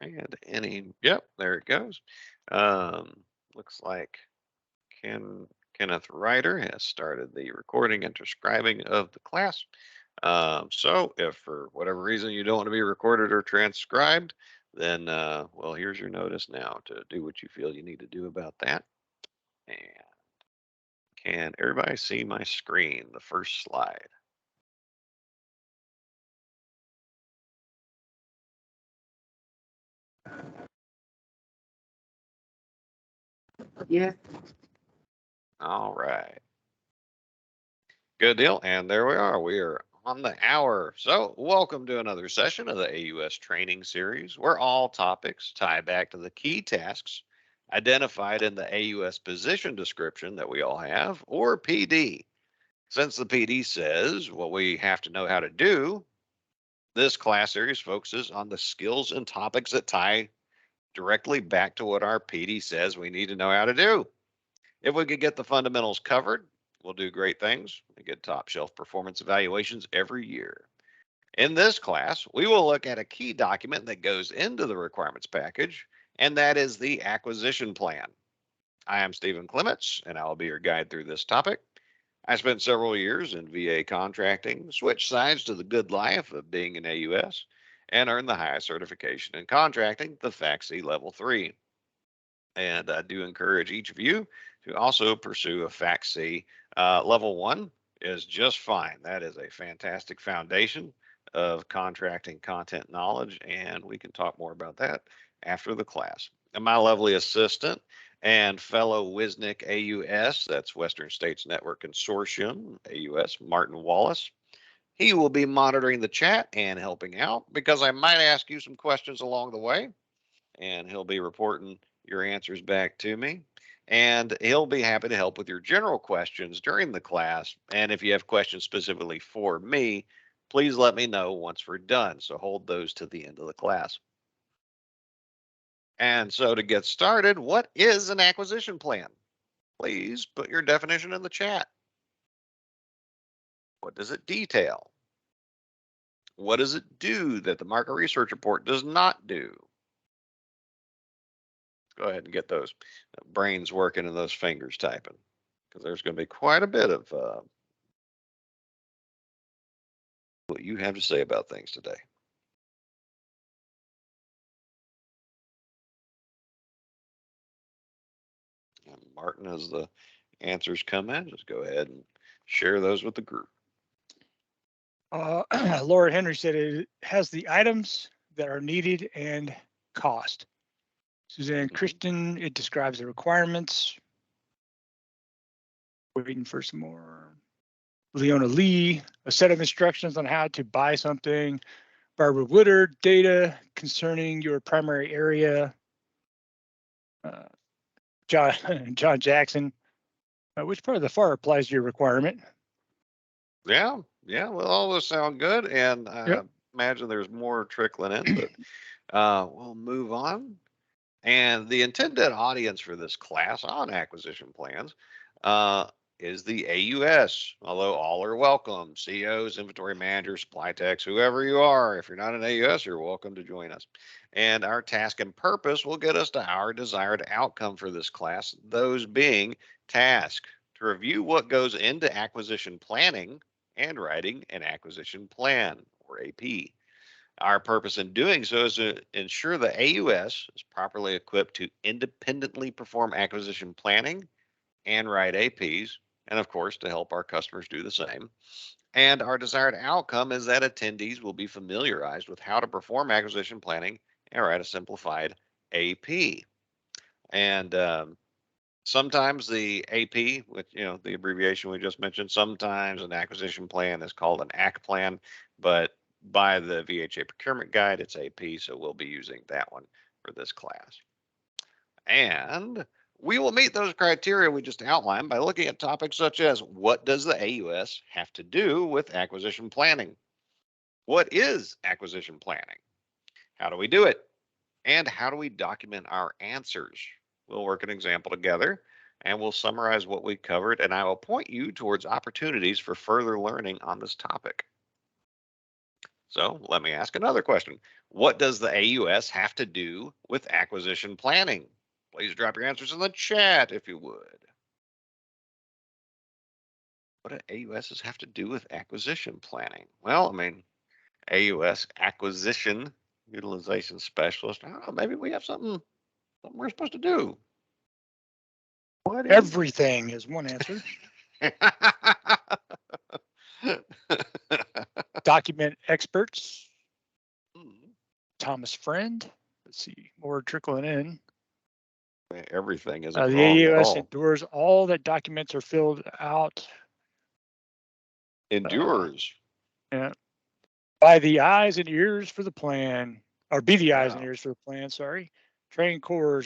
And yep, there it goes. Um, Looks like Ken, Kenneth Ryder has started the recording and transcribing of the class. So if for whatever reason you don't want to be recorded or transcribed, then, well, here's your notice now to do what you feel you need to do about that. And can everybody see my screen, the first slide? Yeah. All right. Good deal. And there we are. We are on the hour. So, welcome to another session of the AUS training series where all topics tie back to the key tasks identified in the AUS position description that we all have, or PD. Since the PD says what we have to know how to do, this class series focuses on the skills and topics that tie directly back to what our PD says we need to know how to do. If we could get the fundamentals covered, we'll do great things. We get top shelf performance evaluations every year. In this class, we will look at a key document that goes into the requirements package, and that is the acquisition plan. I am Stephen Clements, and I will be your guide through this topic. I spent several years in VA contracting, switched sides to the good life of being an AUS, and earned the highest certification in contracting, the FACC Level 3. And I do encourage each of you to also pursue a FACC. Level 1 is just fine. That is a fantastic foundation of contracting content knowledge, and we can talk more about that after the class. And my lovely assistant and fellow WISNIC AUS, that's Western States Network Consortium, AUS, Martin Wallace. He will be monitoring the chat and helping out because I might ask you some questions along the way, and he'll be reporting your answers back to me. And he'll be happy to help with your general questions during the class. And if you have questions specifically for me, please let me know once we're done. So hold those to the end of the class. And so to get started, what is an acquisition plan? Please put your definition in the chat. What does it detail? What does it do that the market research report does not do? Go ahead and get those brains working and those fingers typing, because there's going to be quite a bit of what you have to say about things today. And Martin, as the answers come in, just go ahead and share those with the group. Laura Henry said it has the items that are needed and cost. Suzanne Christian, it describes the requirements. Waiting for some more. Leona Lee, a set of instructions on how to buy something. Barbara Woodard, data concerning your primary area. John Jackson, which part of the FAR applies to your requirement? Yeah, well, all those sound good, and I imagine there's more trickling in, but we'll move on. And the intended audience for this class on acquisition plans is the AUS, although all are welcome. CEOs, inventory managers, supply techs, whoever you are. If you're not an AUS, you're welcome to join us. And our task and purpose will get us to our desired outcome for this class, those being task to review what goes into acquisition planning and writing an acquisition plan, or AP. Our purpose in doing so is to ensure the AUS is properly equipped to independently perform acquisition planning and write APs, and of course, to help our customers do the same. And our desired outcome is that attendees will be familiarized with how to perform acquisition planning and write a simplified AP. And sometimes the AP, which, the abbreviation we just mentioned, sometimes an acquisition plan is called an AC plan, but by the VHA procurement guide, it's AP, so we'll be using that one for this class. And we will meet those criteria we just outlined by looking at topics such as, what does the AUS have to do with acquisition planning? What is acquisition planning? How do we do it? And how do we document our answers? We'll work an example together and we'll summarize what we covered, and I will point you towards opportunities for further learning on this topic. So let me ask another question. What does the AUS have to do with acquisition planning? Please drop your answers in the chat if you would. What do AUSs have to do with acquisition planning? Well, I mean, AUS, acquisition utilization specialist. I don't know, maybe we have something we're supposed to do. What is Everything is one answer. Document experts. Thomas Friend. Let's see, more trickling in. Everything isn't The wrong at AUS all. endures all that documents are filled out. Endures. Yeah. By the eyes and ears for the plan, or be the eyes and Yeah. ears for the plan, sorry. Train corps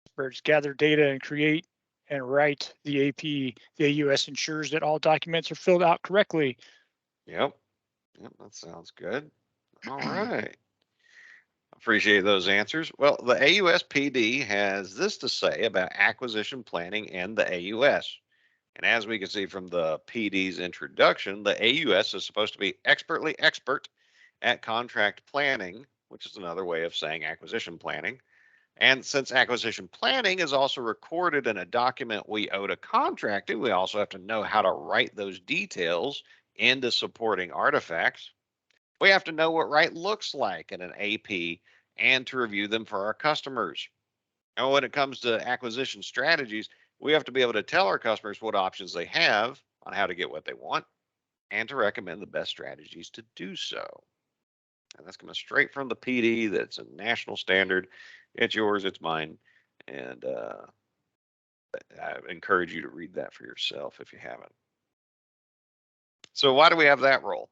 experts gather data and create and write the AP. The AUS ensures that all documents are filled out correctly. Yep. Yep. That sounds good. All right. Appreciate those answers. Well, the AUSPD has this to say about acquisition planning and the AUS. And as we can see from the PD's introduction, the AUS is supposed to be expertly expert at contract planning, which is another way of saying acquisition planning. And since acquisition planning is also recorded in a document we owe to contracting, we also have to know how to write those details into supporting artifacts. We have to know what right looks like in an AP and to review them for our customers. And when it comes to acquisition strategies, we have to be able to tell our customers what options they have on how to get what they want and to recommend the best strategies to do so. And that's coming straight from the PD. That's a national standard. It's yours, it's mine. And I encourage you to read that for yourself if you haven't. So, why do we have that role?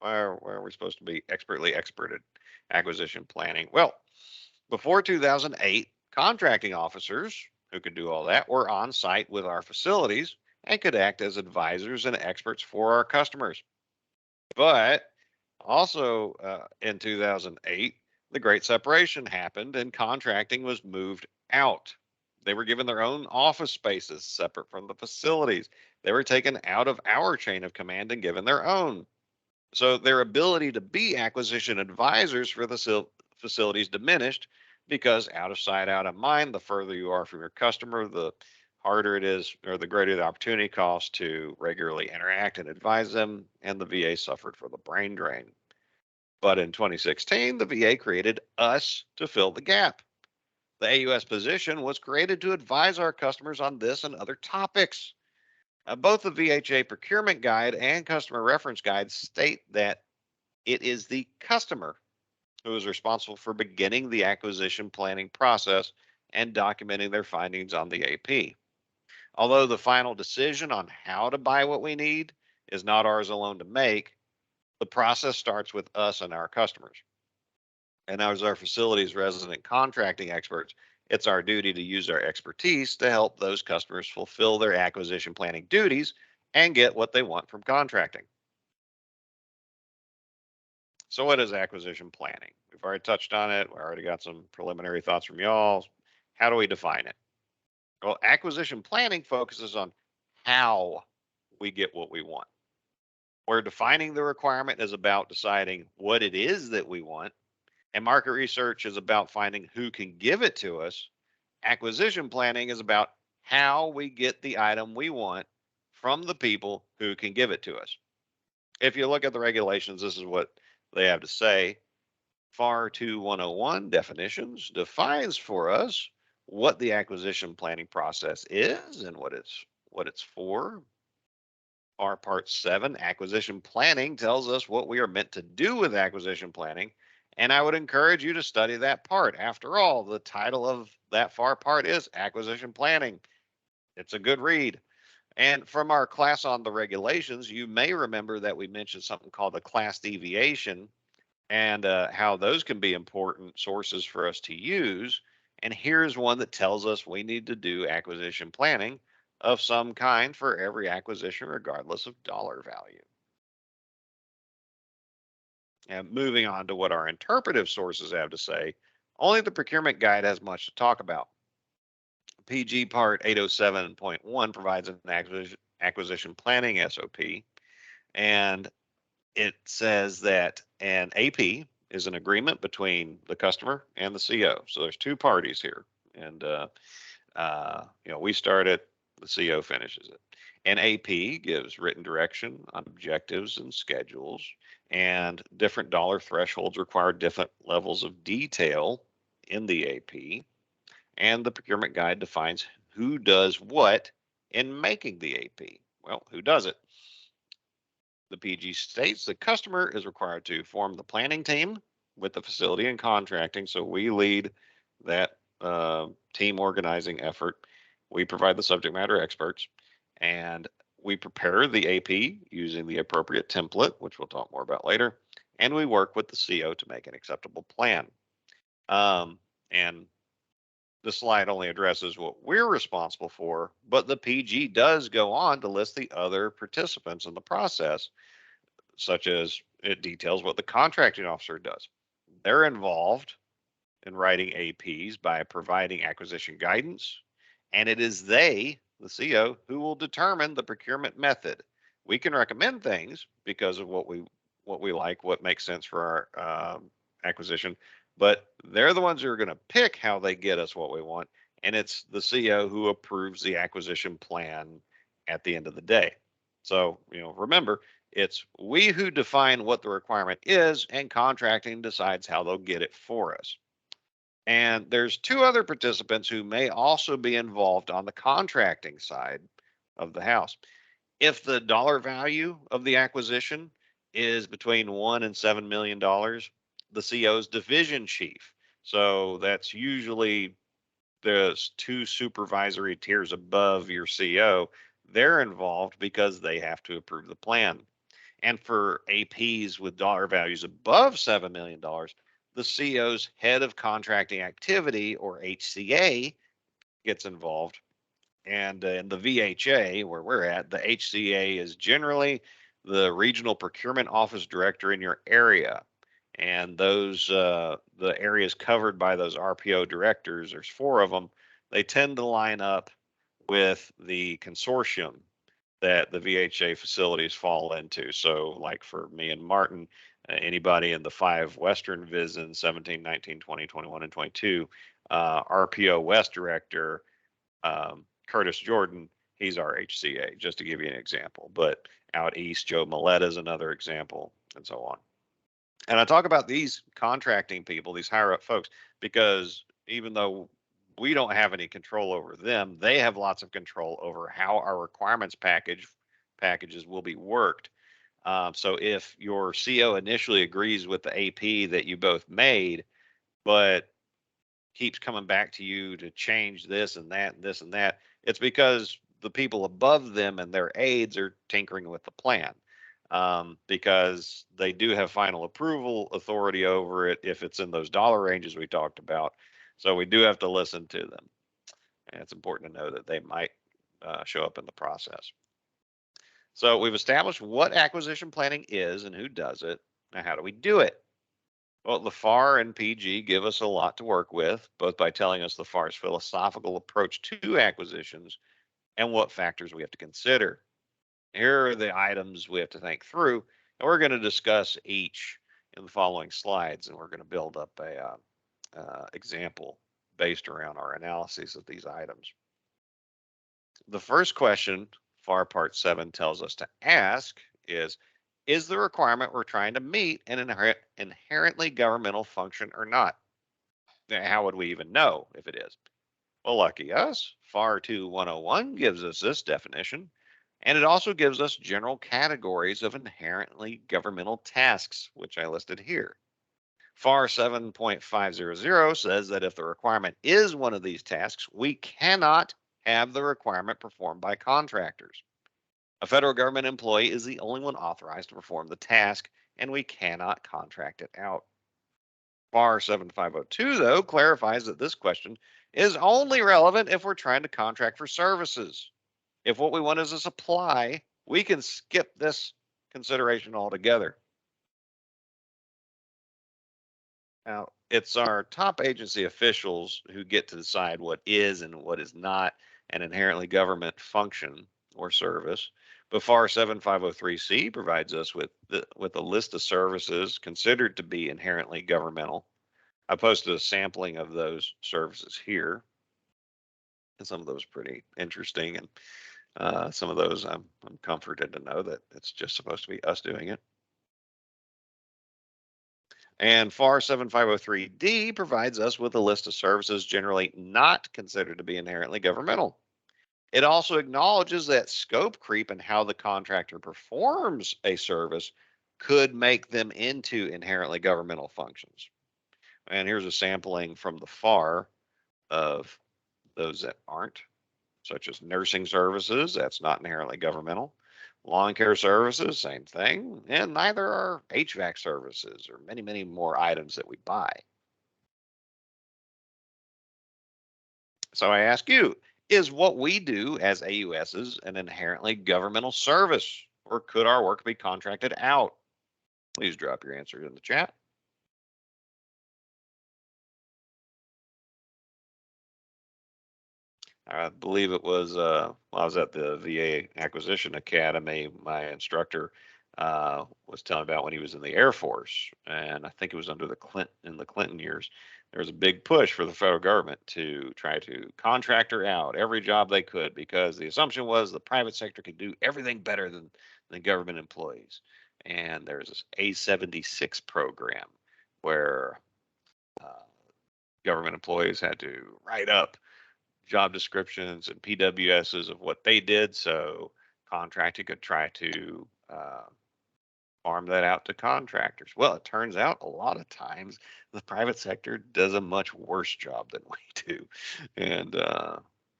Why are we supposed to be expertly expert at acquisition planning? Well, before 2008, contracting officers who could do all that were on site with our facilities and could act as advisors and experts for our customers. But also in 2008, the Great Separation happened and contracting was moved out. They were given their own office spaces separate from the facilities. They were taken out of our chain of command and given their own. So their ability to be acquisition advisors for the facilities diminished because out of sight, out of mind, the further you are from your customer, the harder it is or the greater the opportunity cost to regularly interact and advise them, and the VA suffered for the brain drain. But in 2016, the VA created us to fill the gap. The AUS position was created to advise our customers on this and other topics. Both the VHA procurement guide and customer reference guide state that it is the customer who is responsible for beginning the acquisition planning process and documenting their findings on the AP. Although the final decision on how to buy what we need is not ours alone to make, the process starts with us and our customers. And as our facilities resident contracting experts, it's our duty to use our expertise to help those customers fulfill their acquisition planning duties and get what they want from contracting. So what is acquisition planning? We've already touched on it. We already got some preliminary thoughts from y'all. How do we define it? Well, acquisition planning focuses on how we get what we want. Where defining the requirement is about deciding what it is that we want, and market research is about finding who can give it to us. Acquisition planning is about how we get the item we want from the people who can give it to us. If you look at the regulations, this is what they have to say. FAR 2101 definitions defines for us what the acquisition planning process is and what it's for. FAR Part 7 acquisition planning tells us what we are meant to do with acquisition planning, and I would encourage you to study that part. After all, the title of that FAR part is acquisition planning. It's a good read. And from our class on the regulations, you may remember that we mentioned something called a class deviation and how those can be important sources for us to use. And here's one that tells us we need to do acquisition planning of some kind for every acquisition, regardless of dollar value. And moving on to what our interpretive sources have to say, only the procurement guide has much to talk about. PG Part 807.1 provides an acquisition planning SOP, and it says that an AP is an agreement between the customer and the CO. So there's two parties here, and we start it, the CO finishes it. An AP gives written direction on objectives and schedules, and different dollar thresholds require different levels of detail in the AP. And the procurement guide defines who does what in making the AP. Well, who does it? The PG states the customer is required to form the planning team with the facility and contracting. So we lead that team organizing effort. We provide the subject matter experts, and we prepare the AP using the appropriate template, which we'll talk more about later. And we work with the CO to make an acceptable plan. And the slide only addresses what we're responsible for, but the PG does go on to list the other participants in the process, such as it details what the contracting officer does. They're involved in writing APs by providing acquisition guidance, and it is they, the CO, who will determine the procurement method. We can recommend things because of what we like, what makes sense for our acquisition, but they're the ones who are going to pick how they get us what we want, and it's the CO who approves the acquisition plan at the end of the day. So, remember, it's we who define what the requirement is, and contracting decides how they'll get it for us. And there's two other participants who may also be involved on the contracting side of the house. If the dollar value of the acquisition is between $1 and $7 million, the CO's division chief. So that's usually there's two supervisory tiers above your CO. They're involved because they have to approve the plan. And for APs with dollar values above $7 million, the CO's head of contracting activity, or HCA, gets involved. And in the VHA, where we're at, the HCA is generally the regional procurement office director in your area. And those, the areas covered by those RPO directors, there's 4 of them, they tend to line up with the consortium that the VHA facilities fall into. So, like for me and Martin, anybody in the 5 Western VISN, 17, 19, 20, 21, and 22, RPO West Director, Curtis Jordan, he's our HCA, just to give you an example. But out east, Joe Milletta is another example, and so on. And I talk about these contracting people, these higher up folks, because even though we don't have any control over them, they have lots of control over how our requirements packages will be worked. So if your CO initially agrees with the AP that you both made, but keeps coming back to you to change this and that and this and that, it's because the people above them and their aides are tinkering with the plan, because they do have final approval authority over it if it's in those dollar ranges we talked about. So we do have to listen to them. And it's important to know that they might show up in the process. So we've established what acquisition planning is and who does it. Now, how do we do it? Well, the FAR and PG give us a lot to work with, both by telling us the FAR's philosophical approach to acquisitions and what factors we have to consider. Here are the items we have to think through, and we're going to discuss each in the following slides, and we're going to build up a example based around our analysis of these items. The first question, FAR Part 7 tells us to ask is the requirement we're trying to meet an inherently governmental function or not? How would we even know if it is? Well, lucky us, FAR 2-101 gives us this definition, and it also gives us general categories of inherently governmental tasks, which I listed here. FAR 7.500 says that if the requirement is one of these tasks, we cannot have the requirement performed by contractors. A federal government employee is the only one authorized to perform the task, and we cannot contract it out. FAR 7502, though, clarifies that this question is only relevant if we're trying to contract for services. If what we want is a supply, we can skip this consideration altogether. Now, it's our top agency officials who get to decide what is and what is not an inherently government function, or service. But FAR 7503C provides us with a list of services considered to be inherently governmental. I posted a sampling of those services here, and some of those are pretty interesting, and some of those I'm comforted to know that it's just supposed to be us doing it. And FAR 7503D provides us with a list of services generally not considered to be inherently governmental. It also acknowledges that scope creep and how the contractor performs a service could make them into inherently governmental functions. And here's a sampling from the FAR of those that aren't, such as nursing services, that's not inherently governmental. Lawn care services, same thing. And neither are HVAC services or many, many more items that we buy. So I ask you, is what we do as AUSs an inherently governmental service, or could our work be contracted out? Please drop your answer in the chat. I believe it was, I was at the VA Acquisition Academy. My instructor was telling about when he was in the Air Force, and I think it was under the Clinton years. There was a big push for the federal government to try to contractor out every job they could, because the assumption was the private sector could do everything better than government employees. And there's this A76 program where government employees had to write up job descriptions and PWSs of what they did, so contracting could try to farm that out to contractors. Well, it turns out a lot of times the private sector does a much worse job than we do, and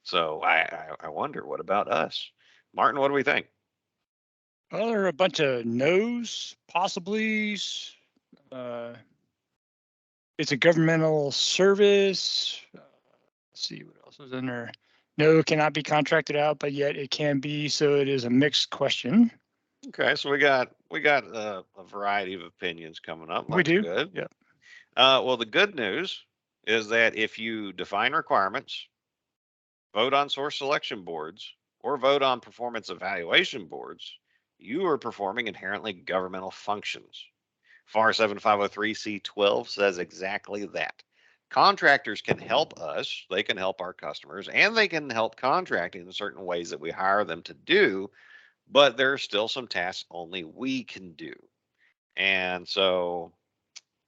so I wonder, what about us, Martin? What do we think? Well, there are a bunch of no's, possiblies. It's a governmental service. Let's see what else is in there. No, cannot be contracted out, but yet it can be. So it is a mixed question. Okay, so we got a variety of opinions coming up. We That's do. good. Yep. Well, the good news is that if you define requirements, vote on source selection boards, or vote on performance evaluation boards, you are performing inherently governmental functions. FAR 7503C12 says exactly that. Contractors can help us, they can help our customers, and they can help contracting in certain ways that we hire them to do, but there are still some tasks only we can do. And so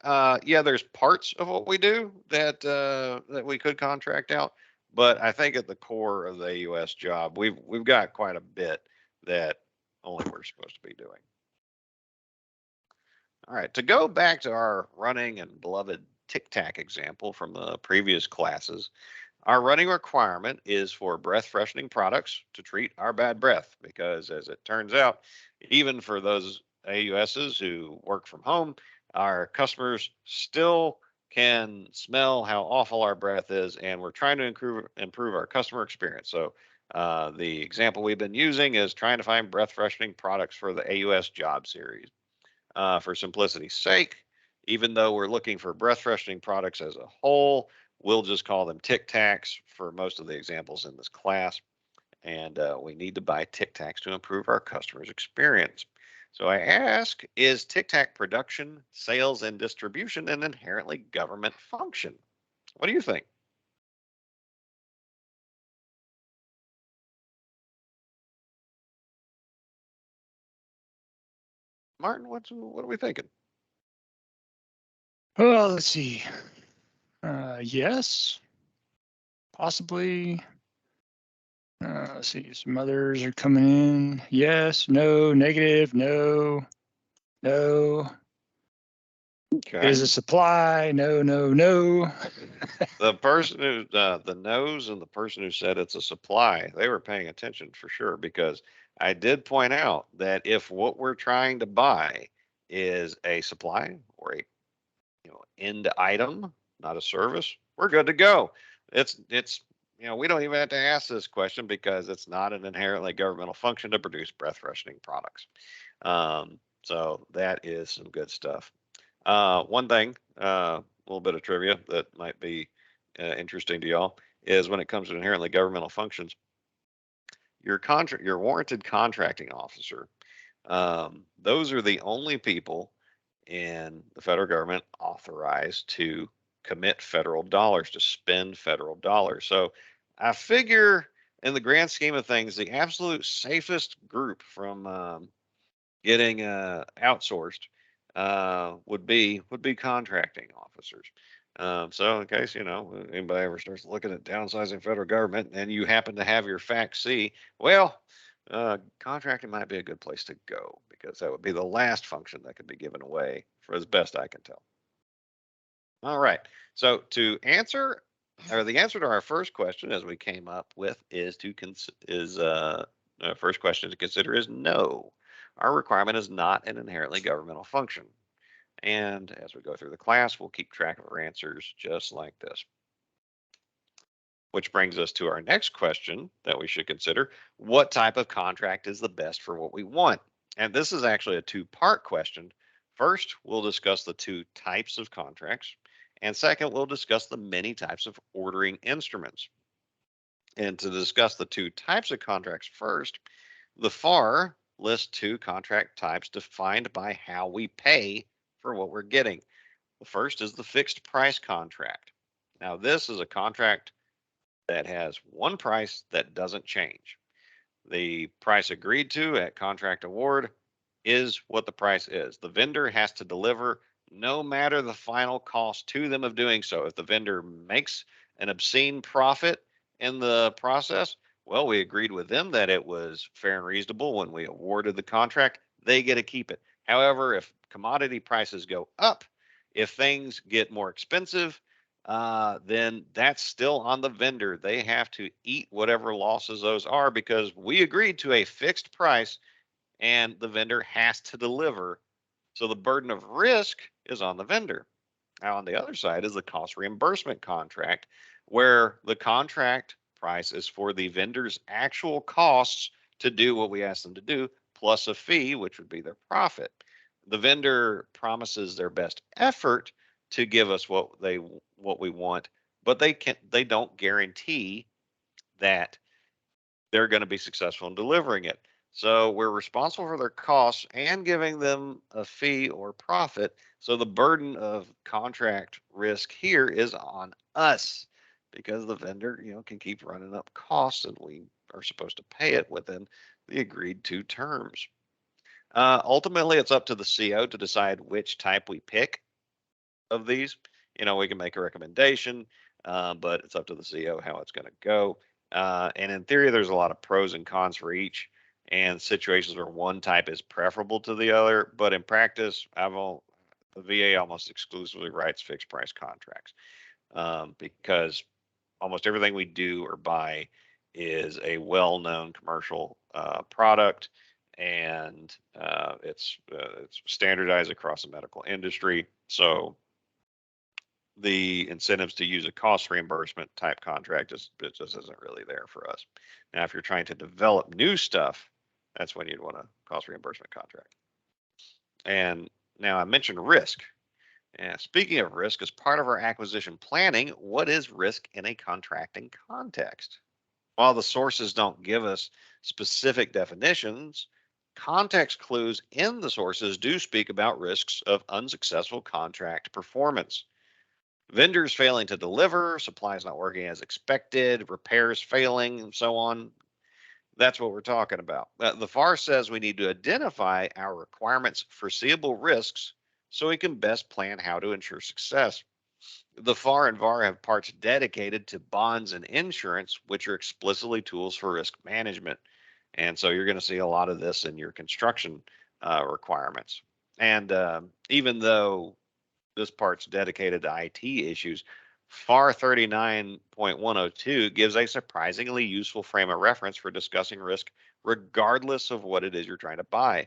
yeah, there's parts of what we do that that we could contract out, but I think at the core of the AUS job, we've got quite a bit that only we're supposed to be doing. All right, to go back to our running and beloved Tic Tac example from the previous classes, our running requirement is for breath freshening products to treat our bad breath, because as it turns out, even for those AUSs who work from home, our customers still can smell how awful our breath is, and we're trying to improve our customer experience. So the example we've been using is trying to find breath freshening products for the AUS job series. For simplicity's sake, even though we're looking for breath freshening products as a whole, we'll just call them Tic Tacs for most of the examples in this class. And we need to buy Tic Tacs to improve our customers' experience. So I ask, is Tic Tac production, sales, and distribution an inherently government function? What do you think? Martin, what are we thinking? Well, let's see. Yes, possibly. Let's see. Some others are coming in. Yes, no, negative, no, no. Okay. Is a supply? No, no, no. The person who the nose and the person who said it's a supply, they were paying attention for sure, because I did point out that if what we're trying to buy is a supply or a end item, not a service, we're good to go. It's we don't even have to ask this question, because it's not an inherently governmental function to produce breath freshening products. So that is some good stuff. One thing, a little bit of trivia that might be interesting to y'all, is when it comes to inherently governmental functions, your warranted contracting officer. Those are the only people in the federal government authorized to commit federal dollars, to spend federal dollars. So I figure, in the grand scheme of things, the absolute safest group from getting outsourced would be contracting officers. So in case anybody ever starts looking at downsizing federal government and you happen to have your Fact C, well, contracting might be a good place to go, because that would be the last function that could be given away, for as best I can tell. All right. So to answer, or the answer to our first question, as we came up with, is first question to consider is no. Our requirement is not an inherently governmental function. And as we go through the class, we'll keep track of our answers just like this. Which brings us to our next question that we should consider. What type of contract is the best for what we want? And this is actually a two-part question. First, we'll discuss the two types of contracts. And second, we'll discuss the many types of ordering instruments. And to discuss the two types of contracts first, the FAR lists two contract types defined by how we pay for what we're getting. The first is the fixed price contract. Now, this is a contract that has one price that doesn't change. The price agreed to at contract award is what the price is. The vendor has to deliver no matter the final cost to them of doing so. If the vendor makes an obscene profit in the process, well, we agreed with them that it was fair and reasonable when we awarded the contract. They get to keep it. However, if commodity prices go up, if things get more expensive, then that's still on the vendor. They have to eat whatever losses those are, because we agreed to a fixed price and the vendor has to deliver. So the burden of risk is on the vendor. Now, on the other side is the cost reimbursement contract, where the contract price is for the vendor's actual costs to do what we ask them to do, plus a fee, which would be their profit. The vendor promises their best effort to give us what we want, but they don't guarantee that they're going to be successful in delivering it. So we're responsible for their costs and giving them a fee or profit. So the burden of contract risk here is on us, because the vendor, can keep running up costs and we are supposed to pay it within the agreed to terms. Ultimately, it's up to the CO to decide which type we pick of these. We can make a recommendation, but it's up to the CO how it's going to go. And in theory, there's a lot of pros and cons for each, and situations where one type is preferable to the other. But in practice, the VA almost exclusively writes fixed price contracts, because almost everything we do or buy is a well-known commercial product, and it's standardized across the medical industry. So the incentives to use a cost reimbursement type contract just isn't really there for us. Now, if you're trying to develop new stuff, that's when you'd want a cost reimbursement contract. And now I mentioned risk. And speaking of risk, as part of our acquisition planning, what is risk in a contracting context? While the sources don't give us specific definitions, context clues in the sources do speak about risks of unsuccessful contract performance. Vendors failing to deliver, supplies not working as expected, repairs failing, and so on. That's what we're talking about. The FAR says we need to identify our requirements' foreseeable risks so we can best plan how to ensure success. The FAR and VAR have parts dedicated to bonds and insurance, which are explicitly tools for risk management. And so you're going to see a lot of this in your construction requirements. And even though this part's dedicated to IT issues, FAR 39.102 gives a surprisingly useful frame of reference for discussing risk, regardless of what it is you're trying to buy.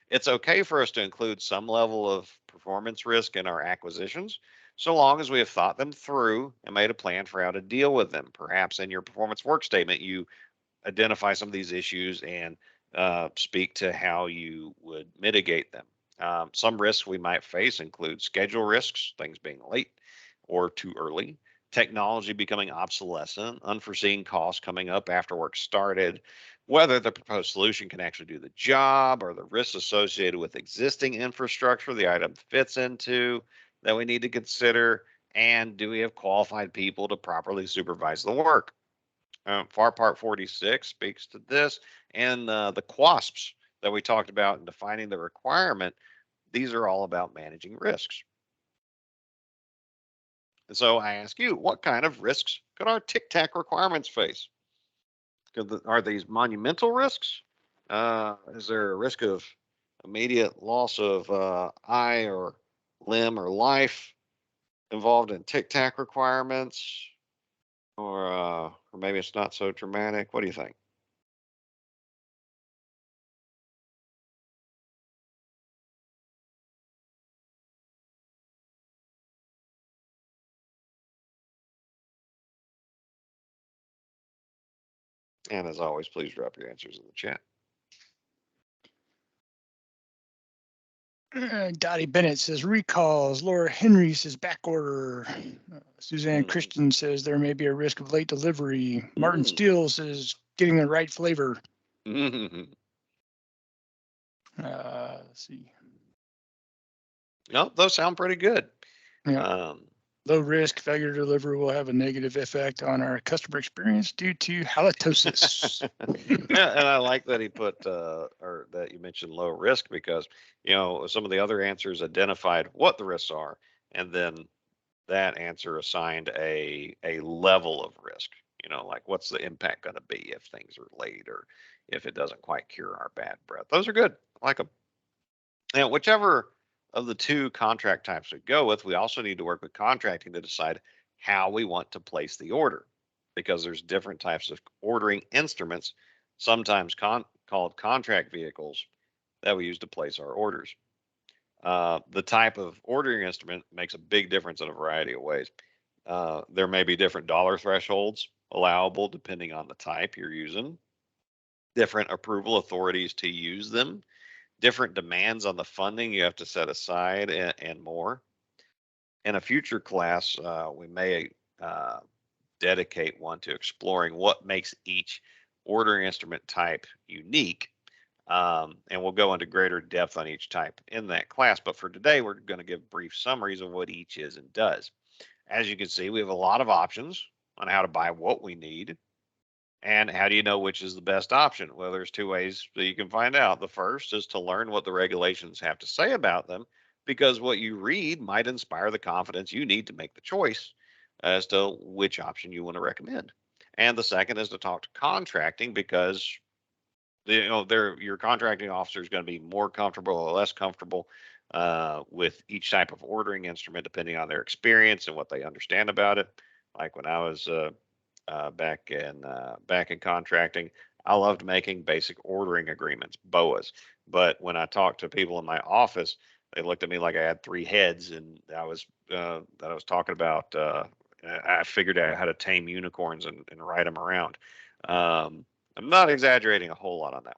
It's okay for us to include some level of performance risk in our acquisitions, so long as we have thought them through and made a plan for how to deal with them. Perhaps in your performance work statement, you identify some of these issues and speak to how you would mitigate them. Some risks we might face include schedule risks, things being late or too early, technology becoming obsolescent, unforeseen costs coming up after work started, whether the proposed solution can actually do the job, or the risks associated with existing infrastructure the item fits into that we need to consider, and do we have qualified people to properly supervise the work. FAR Part 46 speaks to this, and the QASPs that we talked about in defining the requirement, these are all about managing risks. And so I ask you, what kind of risks could our tic-tac requirements face? Are these monumental risks? Is there a risk of immediate loss of eye or limb or life involved in tic-tac requirements? Or maybe it's not so dramatic. What do you think? And as always, please drop your answers in the chat. Dottie Bennett says recalls. Laura Henry says back order. Suzanne Christian says there may be a risk of late delivery. Martin Steele says getting the right flavor. Let's see. No, those sound pretty good. Yeah. Low risk failure to deliver will have a negative effect on our customer experience due to halitosis. And I like that he put, or that you mentioned low risk, because, some of the other answers identified what the risks are, and then that answer assigned a level of risk, like what's the impact going to be if things are late, or if it doesn't quite cure our bad breath. Those are good. I like them. Now, whichever of the two contract types we go with, we also need to work with contracting to decide how we want to place the order, because there's different types of ordering instruments, sometimes called contract vehicles, that we use to place our orders. The type of ordering instrument makes a big difference in a variety of ways. There may be different dollar thresholds allowable depending on the type you're using, different approval authorities to use them, different demands on the funding you have to set aside, and more. In a future class, we may dedicate one to exploring what makes each ordering instrument type unique. And we'll go into greater depth on each type in that class. But for today, we're going to give brief summaries of what each is and does. As you can see, we have a lot of options on how to buy what we need. And how do you know which is the best option? Well, there's two ways that you can find out. The first is to learn what the regulations have to say about them, because what you read might inspire the confidence you need to make the choice as to which option you want to recommend. And the second is to talk to contracting, because your contracting officer is going to be more comfortable or less comfortable with each type of ordering instrument depending on their experience and what they understand about it. Like when I was back in contracting, I loved making basic ordering agreements, BOAs. But when I talked to people in my office, they looked at me like I had three heads, and I was talking about. I figured out how to tame unicorns and ride them around. I'm not exaggerating a whole lot on that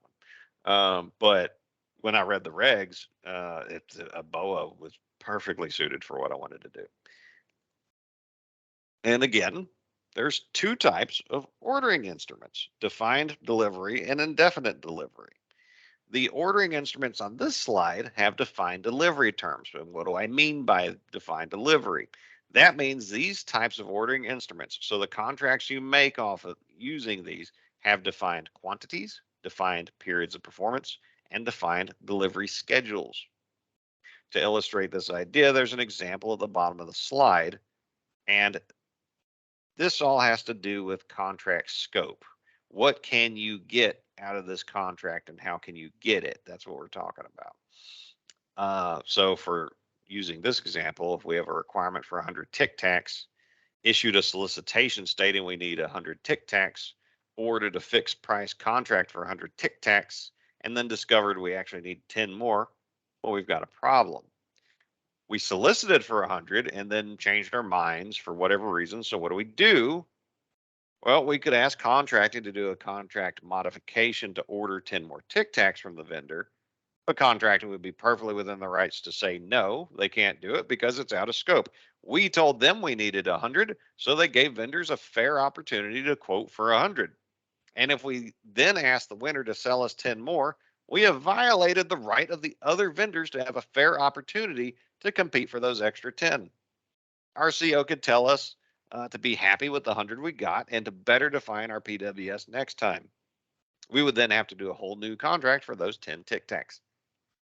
one, but when I read the regs, a BOA was perfectly suited for what I wanted to do. And again, there's two types of ordering instruments: defined delivery and indefinite delivery. The ordering instruments on this slide have defined delivery terms. And what do I mean by defined delivery? That means these types of ordering instruments, so the contracts you make off of using these, have defined quantities, defined periods of performance, and defined delivery schedules. To illustrate this idea, there's an example at the bottom of the slide, and this all has to do with contract scope. What can you get out of this contract, and how can you get it? That's what we're talking about. So for using this example, if we have a requirement for 100 tic tacs, issued a solicitation stating we need 100 tic tacs, ordered a fixed price contract for 100 tic tacs, and then discovered we actually need 10 more, well, we've got a problem. We solicited for 100 and then changed our minds for whatever reason. So what do we do? Well, we could ask contracting to do a contract modification to order 10 more tic tacs from the vendor, but contracting would be perfectly within the rights to say no, they can't do it because it's out of scope. We told them we needed 100, so they gave vendors a fair opportunity to quote for 100. And if we then ask the winner to sell us 10 more, we have violated the right of the other vendors to have a fair opportunity to compete for those extra 10. Our CO could tell us to be happy with the 100 we got and to better define our PWS next time. We would then have to do a whole new contract for those 10 Tic Tacs.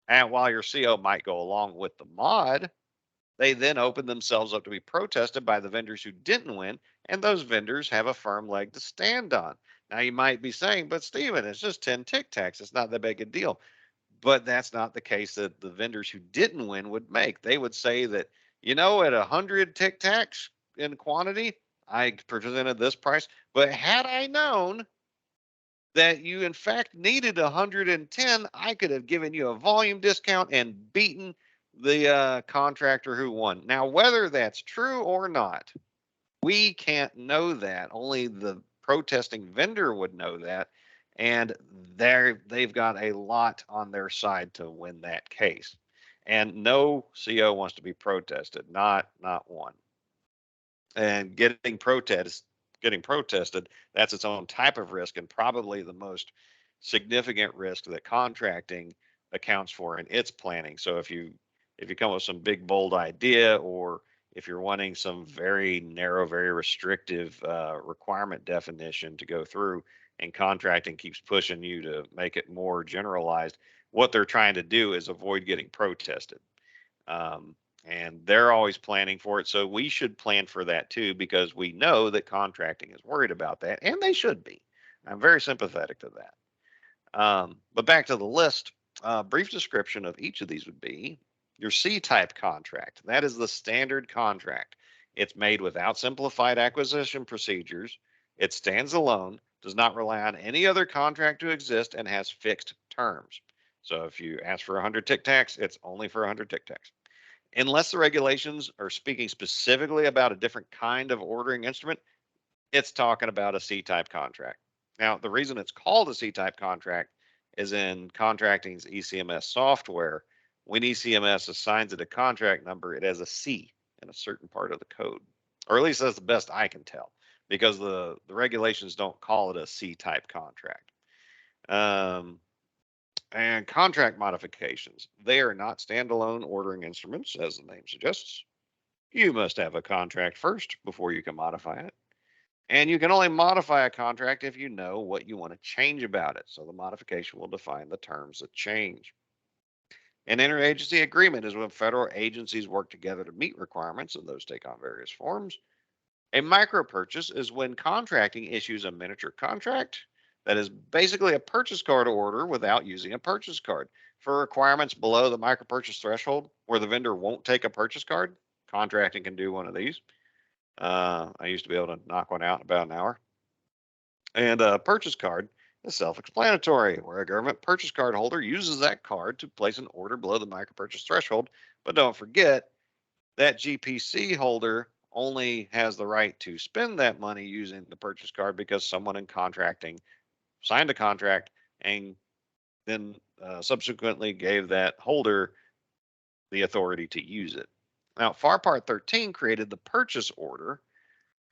And while your CO might go along with the mod, they then open themselves up to be protested by the vendors who didn't win, and those vendors have a firm leg to stand on. Now, you might be saying, but Steven, it's just 10 Tic Tacs. It's not that big a deal. But that's not the case that the vendors who didn't win would make. They would say that, at 100 Tic Tacs in quantity, I presented this price. But had I known that you in fact needed 110, I could have given you a volume discount and beaten the contractor who won. Now, whether that's true or not, we can't know that. Only the protesting vendor would know that, and they've got a lot on their side to win that case. And no CO wants to be protested, not one. And getting protested, that's its own type of risk and probably the most significant risk that contracting accounts for in its planning. So if you come up with some big bold idea, or if you're wanting some very narrow, very restrictive requirement definition to go through, and contracting keeps pushing you to make it more generalized, what they're trying to do is avoid getting protested. And they're always planning for it. So we should plan for that too, because we know that contracting is worried about that, and they should be. I'm very sympathetic to that. But back to the list, brief description of each of these would be your C-type contract. That is the standard contract. It's made without simplified acquisition procedures. It stands alone, does not rely on any other contract to exist, and has fixed terms. So if you ask for 100 Tic Tacs, it's only for 100 Tic Tacs. Unless the regulations are speaking specifically about a different kind of ordering instrument, it's talking about a C-type contract. Now, the reason it's called a C-type contract is in contracting's ECMS software. When ECMS assigns it a contract number, it has a C in a certain part of the code, or at least that's the best I can tell, because the regulations don't call it a C-type contract. And contract modifications. They are not standalone ordering instruments, as the name suggests. You must have a contract first before you can modify it. And you can only modify a contract if you know what you want to change about it. So the modification will define the terms that change. An interagency agreement is when federal agencies work together to meet requirements, and those take on various forms. A micro purchase is when contracting issues a miniature contract that is basically a purchase card order without using a purchase card. For requirements below the micro purchase threshold, where the vendor won't take a purchase card, contracting can do one of these. I used to be able to knock one out in about an hour. And a purchase card is self-explanatory, where a government purchase card holder uses that card to place an order below the micro purchase threshold. But don't forget that GPC holder only has the right to spend that money using the purchase card because someone in contracting signed a contract and then subsequently gave that holder the authority to use it. Now, FAR Part 13 created the purchase order,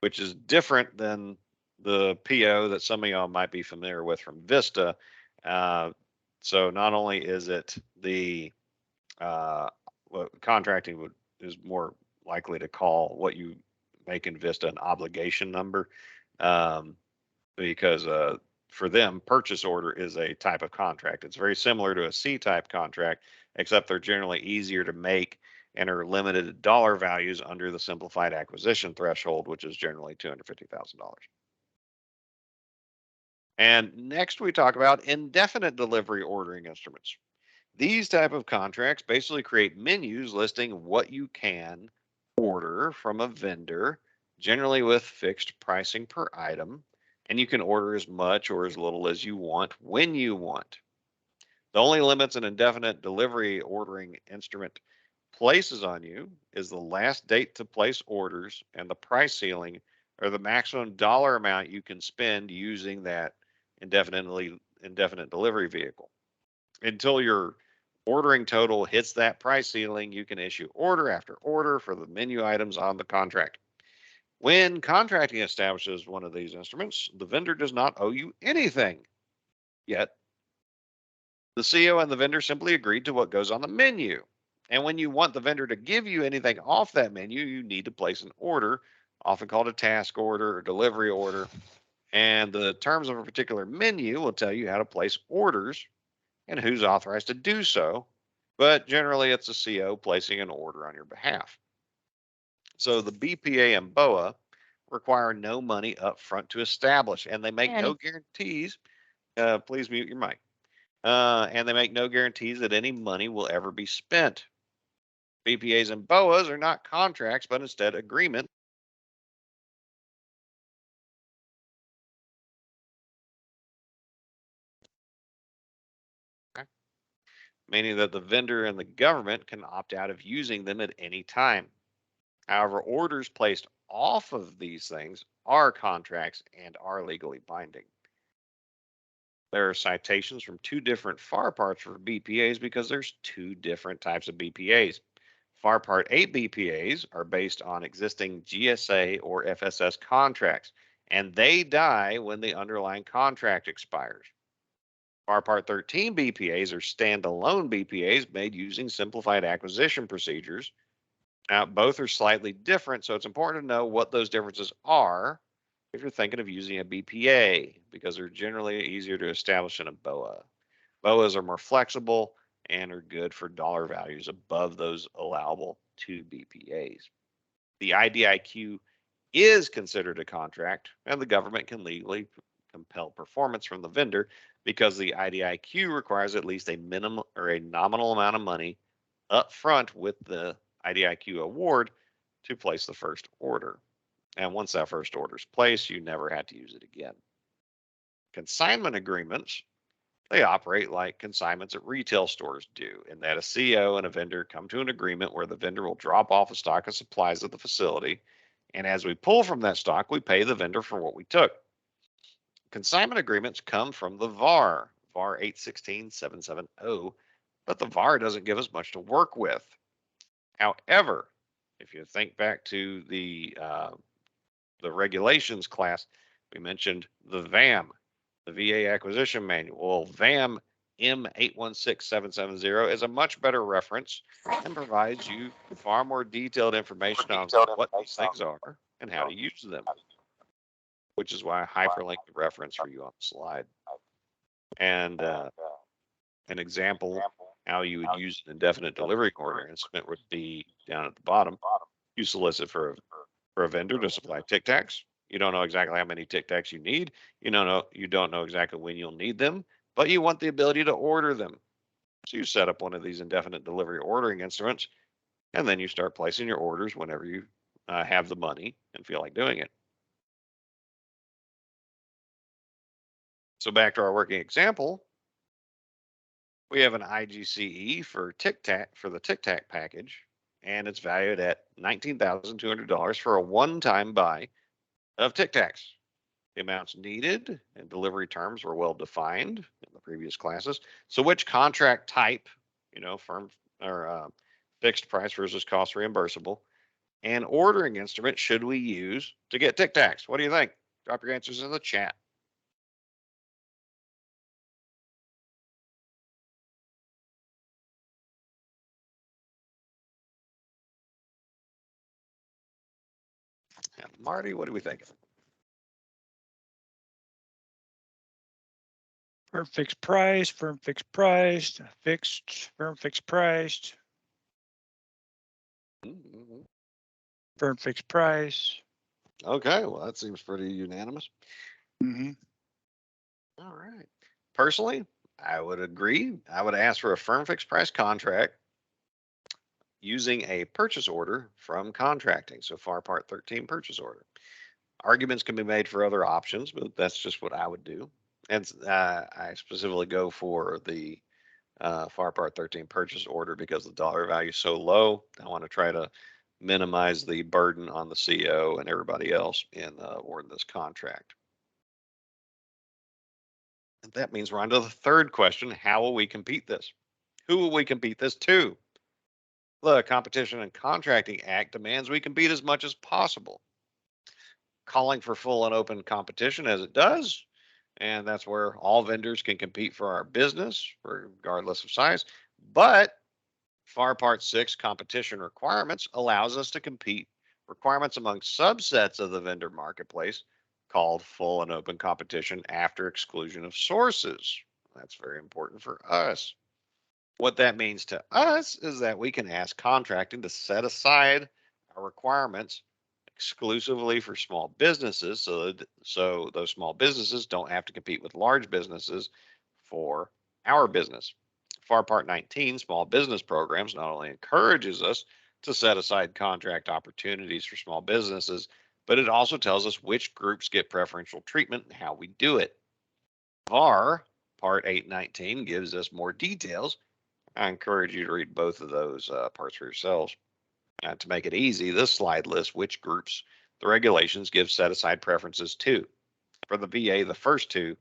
which is different than the PO that some of y'all might be familiar with from Vista. So not only is it the contracting is more likely to call what you make in Vista an obligation number, because for them, purchase order is a type of contract. It's very similar to a C-type contract, except they're generally easier to make and are limited to dollar values under the simplified acquisition threshold, which is generally $250,000. And next we talk about indefinite delivery ordering instruments. These type of contracts basically create menus listing what you can order from a vendor, generally with fixed pricing per item, and you can order as much or as little as you want when you want. The only limits an indefinite delivery ordering instrument places on you is the last date to place orders and the price ceiling, or the maximum dollar amount you can spend using that indefinite delivery vehicle. Until your ordering total hits that price ceiling, you can issue order after order for the menu items on the contract. When contracting establishes one of these instruments, the vendor does not owe you anything. Yet, the CO and the vendor simply agreed to what goes on the menu. And when you want the vendor to give you anything off that menu, you need to place an order, often called a task order or delivery order. And the terms of a particular menu will tell you how to place orders and who's authorized to do so. But generally, it's a CO placing an order on your behalf. So the BPA and BOA require no money up front to establish, and they make no guarantees. Please mute your mic. And they make no guarantees that any money will ever be spent. BPAs and BOAs are not contracts, but instead agreements. Meaning that the vendor and the government can opt out of using them at any time. However, orders placed off of these things are contracts and are legally binding. There are citations from two different FAR parts for BPAs because there's two different types of BPAs. FAR Part 8 BPAs are based on existing GSA or FSS contracts, and they die when the underlying contract expires. FAR Part 13 BPAs are standalone BPAs made using simplified acquisition procedures. Now, both are slightly different, so it's important to know what those differences are if you're thinking of using a BPA, because they're generally easier to establish than a BOA. BOAs are more flexible and are good for dollar values above those allowable to BPAs. The IDIQ is considered a contract, and the government can legally compel performance from the vendor because the IDIQ requires at least a minimum or a nominal amount of money up front with the IDIQ award to place the first order. And once that first order is placed, you never have to use it again. Consignment agreements, they operate like consignments at retail stores do, in that a CO and a vendor come to an agreement where the vendor will drop off a stock of supplies at the facility, and as we pull from that stock, we pay the vendor for what we took. Consignment agreements come from the VAR, VAR 816770, but the VAR doesn't give us much to work with. However, if you think back to the regulations class, we mentioned the VAM, the VA Acquisition Manual. Well, VAM M816770 is a much better reference and provides you far more detailed information on what these things are and how to use them, which is why I hyperlinked the reference for you on the slide. And an example how you would use an indefinite delivery order instrument would be down at the bottom. You solicit for a vendor to supply Tic Tacs. You don't know exactly how many Tic Tacs you need. You don't know exactly when you'll need them, but you want the ability to order them. So you set up one of these indefinite delivery ordering instruments, and then you start placing your orders whenever you have the money and feel like doing it. So back to our working example, we have an IGCE for Tic Tac for the Tic Tac package, and it's valued at $19,200 for a one-time buy of Tic Tacs. The amounts needed and delivery terms were well defined in the previous classes. So which contract type, firm or fixed price versus cost reimbursable, and ordering instrument should we use to get Tic Tacs? What do you think? Drop your answers in the chat. And Marty, what do we think? Firm fixed price, firm fixed price, fixed, firm fixed price, Mm-hmm. firm fixed price. Okay, well, that seems pretty unanimous. Mm-hmm. All right. Personally, I would agree. I would ask for a firm fixed price contract using a purchase order from contracting. So FAR Part 13 purchase order. Arguments can be made for other options, but that's just what I would do. And I specifically go for the FAR Part 13 purchase order because the dollar value is so low. I want to try to minimize the burden on the CO and everybody else in awarding this contract. And that means we're on to the third question. How will we compete this? Who will we compete this to? The Competition and Contracting Act demands we compete as much as possible. calling for full and open competition as it does. And that's where all vendors can compete for our business, regardless of size. But FAR Part 6 competition requirements allows us to compete requirements among subsets of the vendor marketplace called full and open competition after exclusion of sources. That's very important for us. What that means to us is that we can ask contracting to set aside our requirements exclusively for small businesses so those small businesses don't have to compete with large businesses for our business. FAR Part 19, small business programs, not only encourages us to set aside contract opportunities for small businesses, but it also tells us which groups get preferential treatment and how we do it. FAR Part 819 gives us more details. I encourage you to read both of those parts for yourselves. To make it easy, this slide lists which groups the regulations give set-aside preferences to. For the VA, the first two,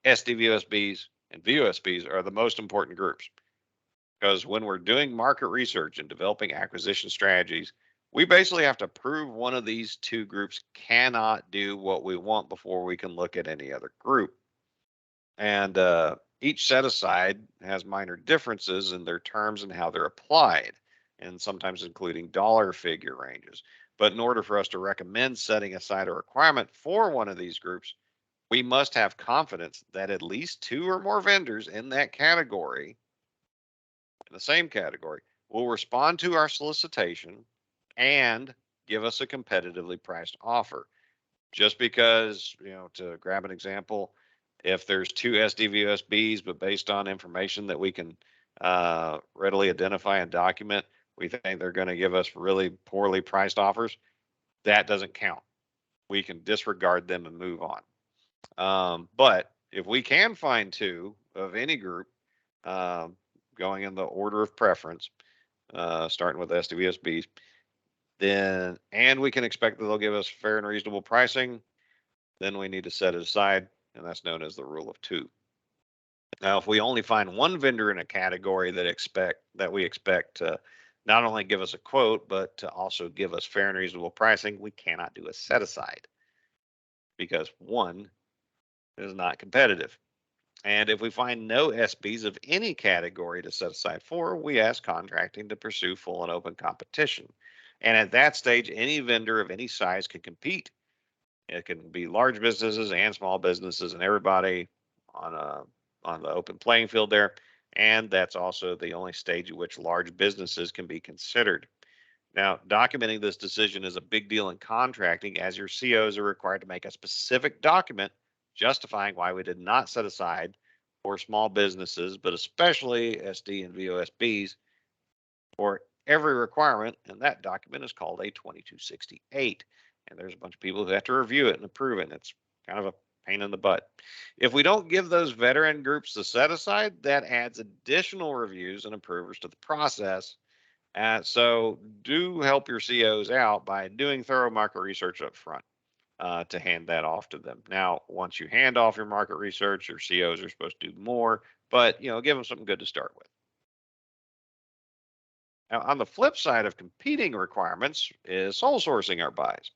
SDVOSBs and VOSBs, are the most important groups because when we're doing market research and developing acquisition strategies, we basically have to prove one of these two groups cannot do what we want before we can look at any other group. And each set aside has minor differences in their terms and how they're applied, and sometimes including dollar figure ranges. But in order for us to recommend setting aside a requirement for one of these groups, we must have confidence that at least two or more vendors in that category, in the same category, will respond to our solicitation and give us a competitively priced offer. Just because, to grab an example, if there's two SDVOSBs, but based on information that we can readily identify and document, we think they're going to give us really poorly priced offers, that doesn't count. We can disregard them and move on. But if we can find two of any group, going in the order of preference, starting with SDVOSBs, and we can expect that they'll give us fair and reasonable pricing, then we need to set it aside, and that's known as the rule of two. Now, if we only find one vendor in a category that we expect to not only give us a quote, but to also give us fair and reasonable pricing, we cannot do a set aside because one is not competitive. And if we find no SBs of any category to set aside for, we ask contracting to pursue full and open competition. And at that stage, any vendor of any size can compete. It can be large businesses and small businesses and everybody on the open playing field there. And that's also the only stage at which large businesses can be considered. Now, documenting this decision is a big deal in contracting, as your COs are required to make a specific document justifying why we did not set aside for small businesses, but especially SD and VOSBs, for every requirement, and that document is called a 2268. And there's a bunch of people who have to review it and approve it. And it's kind of a pain in the butt. If we don't give those veteran groups the set aside, that adds additional reviews and approvers to the process. So do help your COs out by doing thorough market research up front to hand that off to them. Now, once you hand off your market research, your COs are supposed to do more, but give them something good to start with. Now, on the flip side of competing requirements is sole sourcing our buys.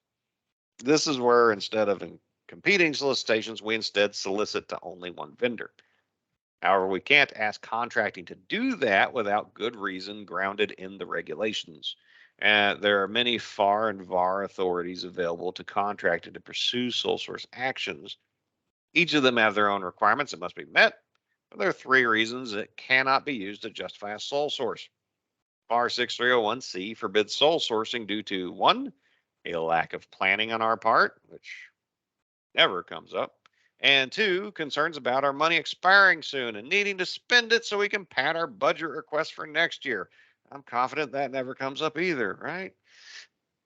This is where instead of competing solicitations, we instead solicit to only one vendor. However, we can't ask contracting to do that without good reason grounded in the regulations. There are many FAR and VAR authorities available to contracting to pursue sole source actions. Each of them have their own requirements that must be met, but there are three reasons it cannot be used to justify a sole source. FAR 6301C forbids sole sourcing due to 1, a lack of planning on our part, which never comes up, and 2, concerns about our money expiring soon and needing to spend it so we can pad our budget request for next year. I'm confident that never comes up either, right?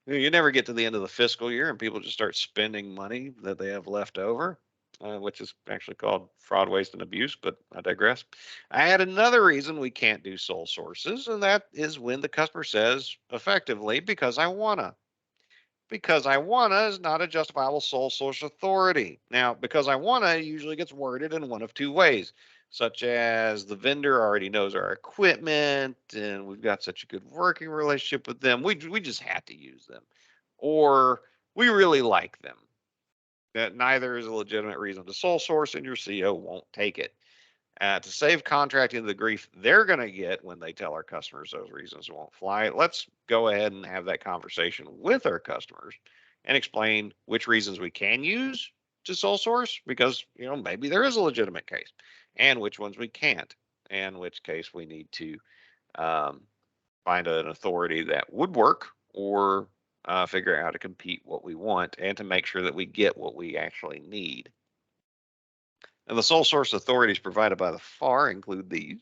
You never get to the end of the fiscal year and people just start spending money that they have left over, which is actually called fraud, waste, and abuse, but I digress. I had another reason we can't do sole sources, and that is when the customer says effectively, because I wanna. Because I wanna is not a justifiable sole source authority. Now, because I wanna usually gets worded in one of two ways, such as the vendor already knows our equipment and we've got such a good working relationship with them, we just had to use them. Or we really like them. that neither is a legitimate reason to sole source, and your CO won't take it. To save contracting the grief they're going to get when they tell our customers those reasons won't fly, let's go ahead and have that conversation with our customers and explain which reasons we can use to sole source, because maybe there is a legitimate case, and which ones we can't, and which case we need to um, find an authority that would work, or figure out how to compete what we want and to make sure that we get what we actually need. And the sole source authorities provided by the FAR include these.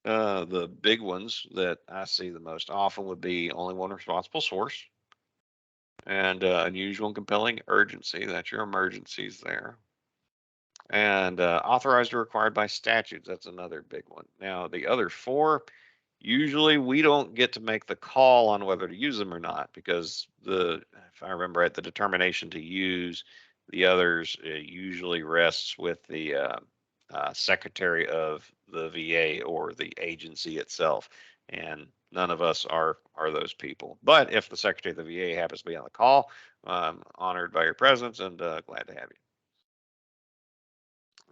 The big ones that I see the most often would be only one responsible source, and unusual and compelling urgency. That's your emergencies there. And authorized or required by statutes. That's another big one. Now, the other four, usually we don't get to make the call on whether to use them or not, because if I remember right, the determination to use the others usually rests with the secretary of the VA or the agency itself, and none of us are those people. But if the secretary of the VA happens to be on the call, I'm honored by your presence and glad to have you.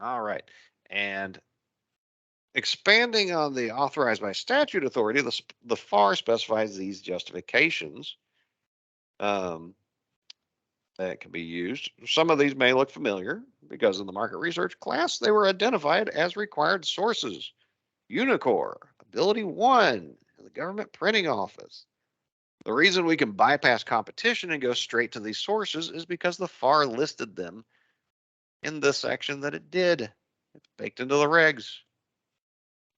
All right, and expanding on the authorized by statute authority, the FAR specifies these justifications that can be used. Some of these may look familiar because in the market research class, they were identified as required sources. Unicor, Ability One, the government printing office. The reason we can bypass competition and go straight to these sources is because the FAR listed them in the section that it did. It's baked into the regs.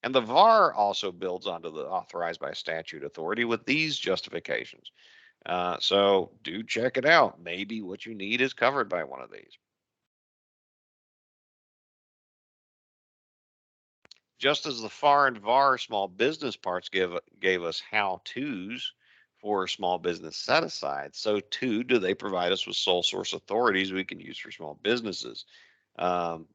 And the VAR also builds onto the authorized by statute authority with these justifications. So do check it out. Maybe what you need is covered by one of these. Just as the FAR and VAR small business parts gave us how-tos for small business set-aside, so too do they provide us with sole source authorities we can use for small businesses. And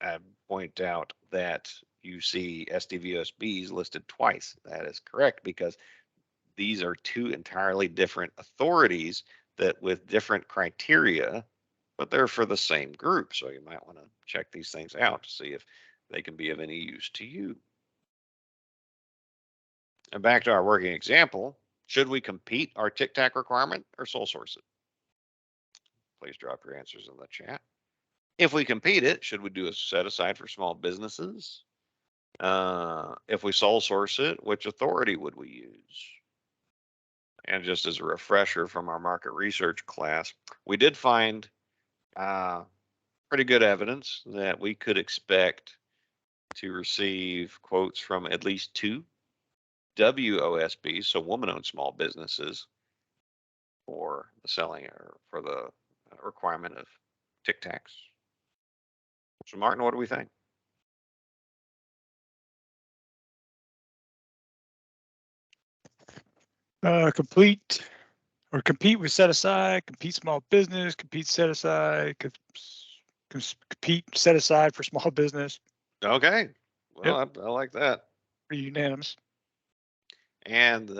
I point out that you see SDVOSBs listed twice. That is correct, because these are two entirely different authorities that with different criteria, but they're for the same group. So you might want to check these things out to see if they can be of any use to you. And back to our working example, should we compete our tic-tac requirement or sole source it? Please drop your answers in the chat. If we compete it, should we do a set aside for small businesses? If we sole source it, which authority would we use? And just as a refresher from our market research class, we did find pretty good evidence that we could expect to receive quotes from at least two WOSBs, so woman-owned small businesses, for the selling or for the requirement of Tic Tacs. So, Martin, what do we think? Complete or compete with set aside, compete small business, compete set aside, compete set aside for small business. Okay, well, yep. I like that. Pretty unanimous. And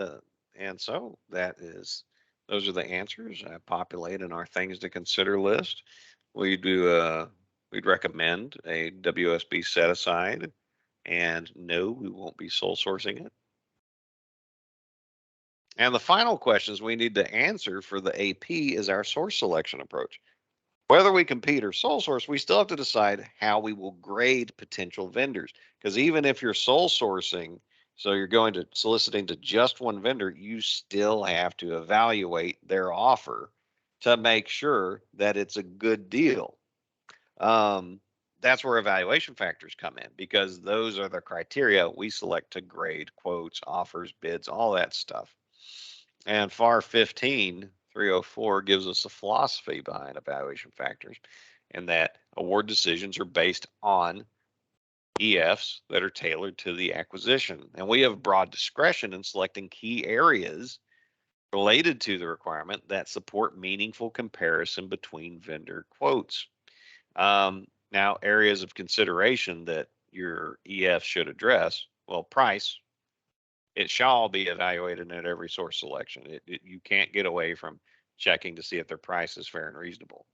so those are the answers I populate in our things to consider list. We'd recommend a WSB set aside, and no, we won't be sole sourcing it. And the final questions we need to answer for the AP is our source selection approach. Whether we compete or sole source, we still have to decide how we will grade potential vendors. Because even if you're sole sourcing, so you're going to soliciting to just one vendor, you still have to evaluate their offer to make sure that it's a good deal. That's where evaluation factors come in, because those are the criteria we select to grade quotes, offers, bids, all that stuff. And FAR 15304 gives us a philosophy behind evaluation factors, and that award decisions are based on EFs that are tailored to the acquisition. And we have broad discretion in selecting key areas related to the requirement that support meaningful comparison between vendor quotes. Now, areas of consideration that your EF should address, well, price. It shall be evaluated at every source selection. You can't get away from checking to see if their price is fair and reasonable.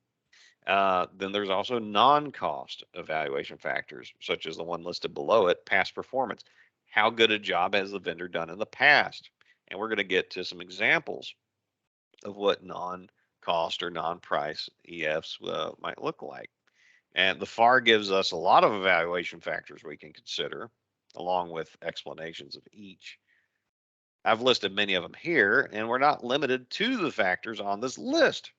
Then there's also non-cost evaluation factors, such as the one listed below it, past performance. How good a job has the vendor done in the past? And we're going to get to some examples of what non-cost or non-price EFs might look like. And the FAR gives us a lot of evaluation factors we can consider, along with explanations of each. I've listed many of them here, and we're not limited to the factors on this list.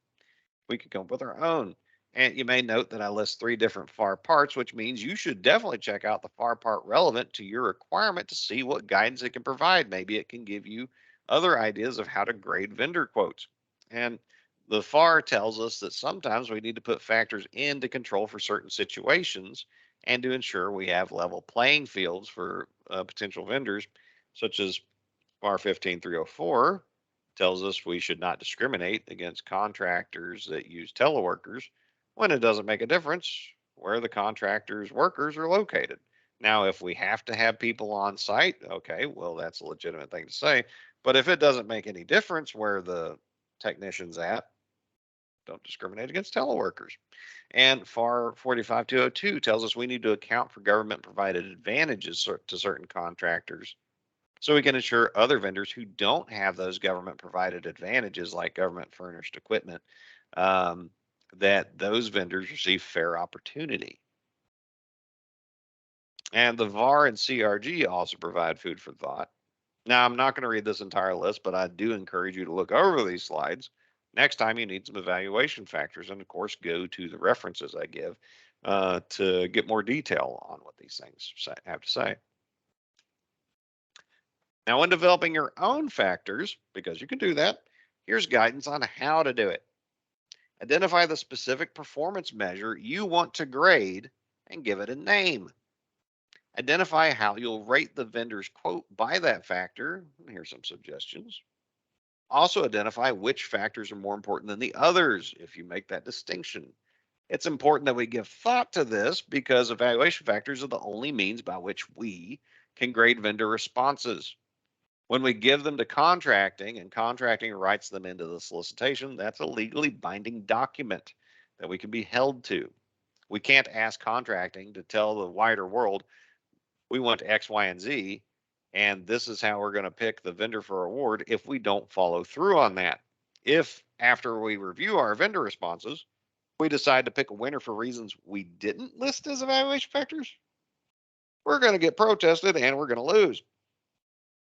We could come up with our own. And you may note that I list 3 different FAR parts, which means you should definitely check out the FAR part relevant to your requirement to see what guidance it can provide. Maybe it can give you other ideas of how to grade vendor quotes. And the FAR tells us that sometimes we need to put factors in to control for certain situations and to ensure we have level playing fields for potential vendors, such as FAR 15304 tells us we should not discriminate against contractors that use teleworkers when it doesn't make a difference where the contractor's workers are located. Now, if we have to have people on site, okay, well, that's a legitimate thing to say. But if it doesn't make any difference where the technician's at, don't discriminate against teleworkers. And FAR 45202 tells us we need to account for government provided advantages to certain contractors so we can ensure other vendors who don't have those government provided advantages like government furnished equipment, that those vendors receive fair opportunity. And the VAR and CRG also provide food for thought. Now, I'm not going to read this entire list, but I do encourage you to look over these slides next time you need some evaluation factors, and of course, go to the references I give to get more detail on what these things have to say. Now, when developing your own factors, because you can do that, here's guidance on how to do it. Identify the specific performance measure you want to grade and give it a name. Identify how you'll rate the vendor's quote by that factor. Here's some suggestions. Also identify which factors are more important than the others if you make that distinction. It's important that we give thought to this because evaluation factors are the only means by which we can grade vendor responses. When we give them to contracting and contracting writes them into the solicitation, that's a legally binding document that we can be held to. We can't ask contracting to tell the wider world we want X, Y, and Z, and this is how we're going to pick the vendor for award if we don't follow through on that. If after we review our vendor responses, we decide to pick a winner for reasons we didn't list as evaluation factors, we're going to get protested and we're going to lose.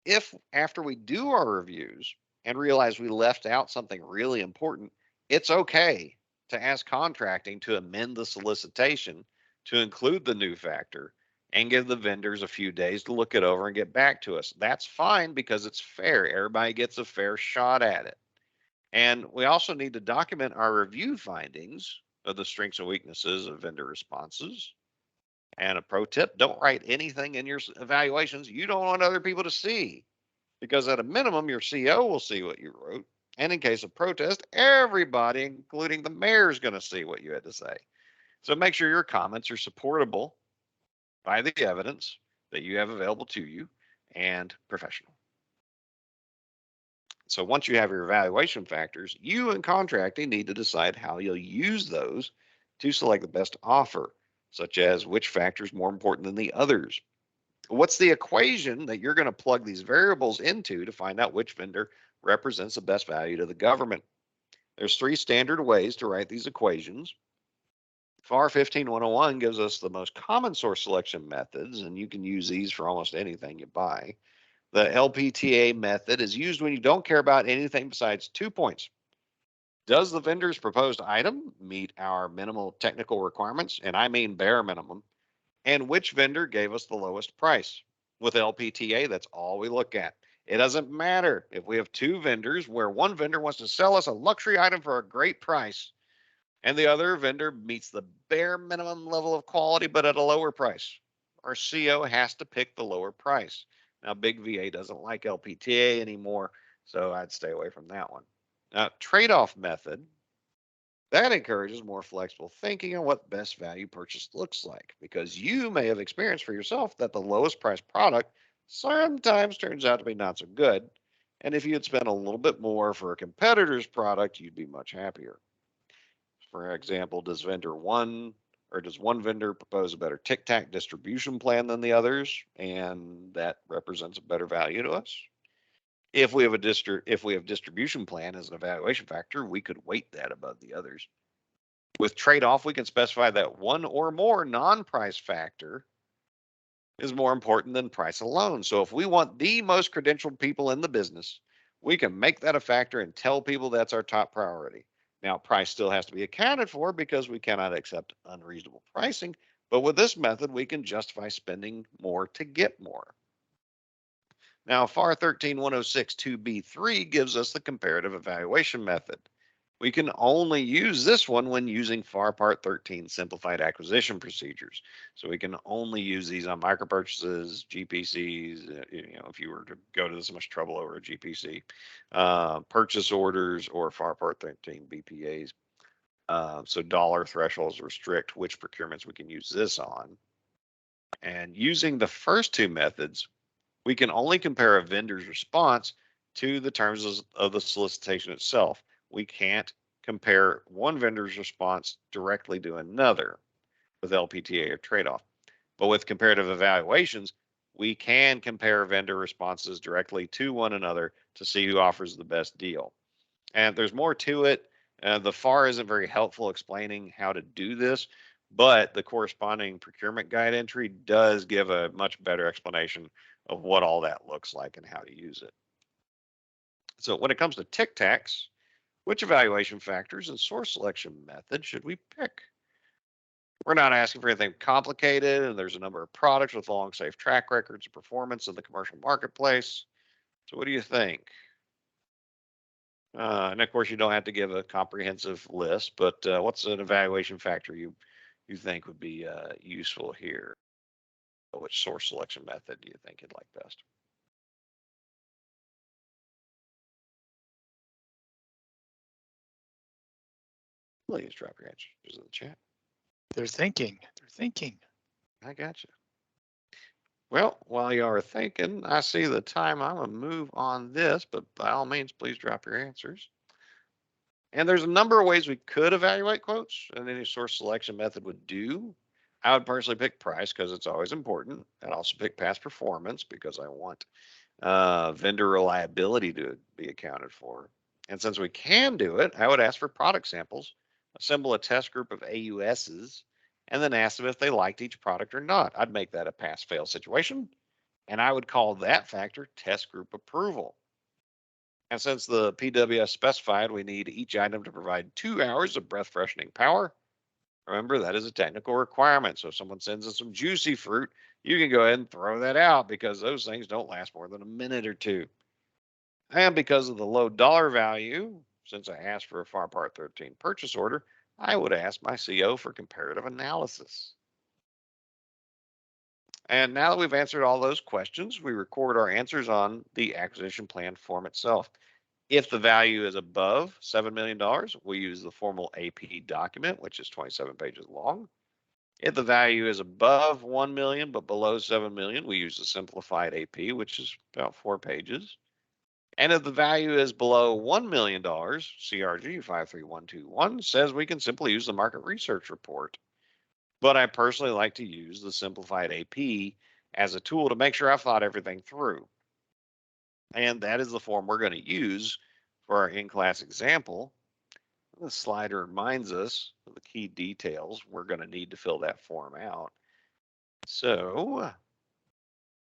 If after we do our reviews and realize we left out something really important, it's okay to ask contracting to amend the solicitation to include the new factor and give the vendors a few days to look it over and get back to us. That's fine because it's fair. Everybody gets a fair shot at it. And we also need to document our review findings of the strengths and weaknesses of vendor responses. And a pro tip, don't write anything in your evaluations you don't want other people to see, because at a minimum, your CO will see what you wrote. And in case of protest, everybody, including the mayor, is going to see what you had to say. So make sure your comments are supportable by the evidence that you have available to you and professional. So once you have your evaluation factors, you and contracting need to decide how you'll use those to select the best offer, such as which factor is more important than the others. What's the equation that you're going to plug these variables into to find out which vendor represents the best value to the government? There's 3 standard ways to write these equations. FAR 15101 gives us the most common source selection methods, and you can use these for almost anything you buy. The LPTA method is used when you don't care about anything besides 2 points. Does the vendor's proposed item meet our minimal technical requirements? And I mean bare minimum. And which vendor gave us the lowest price? With LPTA, that's all we look at. It doesn't matter if we have 2 vendors where one vendor wants to sell us a luxury item for a great price and the other vendor meets the bare minimum level of quality but at a lower price. Our CO has to pick the lower price. Now, Big VA doesn't like LPTA anymore, so I'd stay away from that one. Now, trade-off method, that encourages more flexible thinking on what best value purchase looks like, because you may have experienced for yourself that the lowest priced product sometimes turns out to be not so good. And if you had spent a little bit more for a competitor's product, you'd be much happier. For example, does one vendor propose a better Tic Tac distribution plan than the others, and that represents a better value to us? If we have distribution plan as an evaluation factor, we could weight that above the others. With trade-off, we can specify that one or more non-price factor is more important than price alone. So if we want the most credentialed people in the business, we can make that a factor and tell people that's our top priority. Now, price still has to be accounted for because we cannot accept unreasonable pricing. But with this method, we can justify spending more to get more. Now, FAR 13106-2B3 gives us the comparative evaluation method. We can only use this one when using FAR Part 13 simplified acquisition procedures. So we can only use these on micropurchases, GPCs, if you were to go to this much trouble over a GPC, purchase orders, or FAR Part 13 BPAs. So dollar thresholds restrict which procurements we can use this on. And using the first two methods, we can only compare a vendor's response to the terms of the solicitation itself. We can't compare one vendor's response directly to another with LPTA or trade-off. But with comparative evaluations, we can compare vendor responses directly to one another to see who offers the best deal. And there's more to it. The FAR isn't very helpful explaining how to do this, but the corresponding procurement guide entry does give a much better explanation of what all that looks like and how to use it. So when it comes to Tic Tacs, which evaluation factors and source selection method should we pick? We're not asking for anything complicated, and there's a number of products with long, safe track records of performance in the commercial marketplace. So what do you think? And of course, you don't have to give a comprehensive list, but what's an evaluation factor you think would be useful here? Which source selection method do you think you'd like best? Please drop your answers in the chat. They're thinking. I got you. Well, while you are thinking, I see the time. I'm going to move on this, but by all means, please drop your answers. And there's a number of ways we could evaluate quotes, and any source selection method would do. I would personally pick price because it's always important. I'd also pick past performance because I want vendor reliability to be accounted for. And since we can do it, I would ask for product samples, assemble a test group of AUSs, and then ask them if they liked each product or not. I'd make that a pass-fail situation, and I would call that factor test group approval. And since the PWS specified we need each item to provide 2 hours of breath freshening power, remember that is a technical requirement. So if someone sends us some juicy fruit, you can go ahead and throw that out because those things don't last more than a minute or two. And because of the low dollar value, since I asked for a FAR Part 13 purchase order, I would ask my CO for comparative analysis. And now that we've answered all those questions, we record our answers on the acquisition plan form itself. If the value is above $7 million, we use the formal AP document, which is 27 pages long. If the value is above 1 million but below 7 million, we use the simplified AP, which is about 4 pages. And if the value is below $1 million, CRG 53121 says we can simply use the market research report. But I personally like to use the simplified AP as a tool to make sure I've thought everything through. And that is the form we're going to use for our in-class example. The slider reminds us of the key details we're going to need to fill that form out. So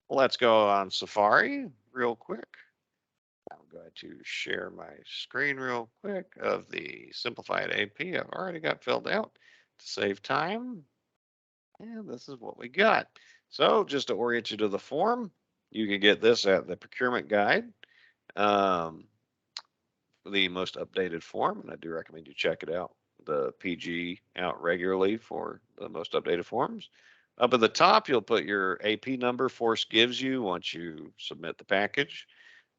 let's go on Safari real quick. I'm going to share my screen real quick of the simplified AP I've already got filled out to save time. And this is what we got. So just to orient you to the form, you can get this at the procurement guide, the most updated form, and I do recommend you check it out. The PG out regularly for the most updated forms. Up at the top, you'll put your AP number Force gives you once you submit the package.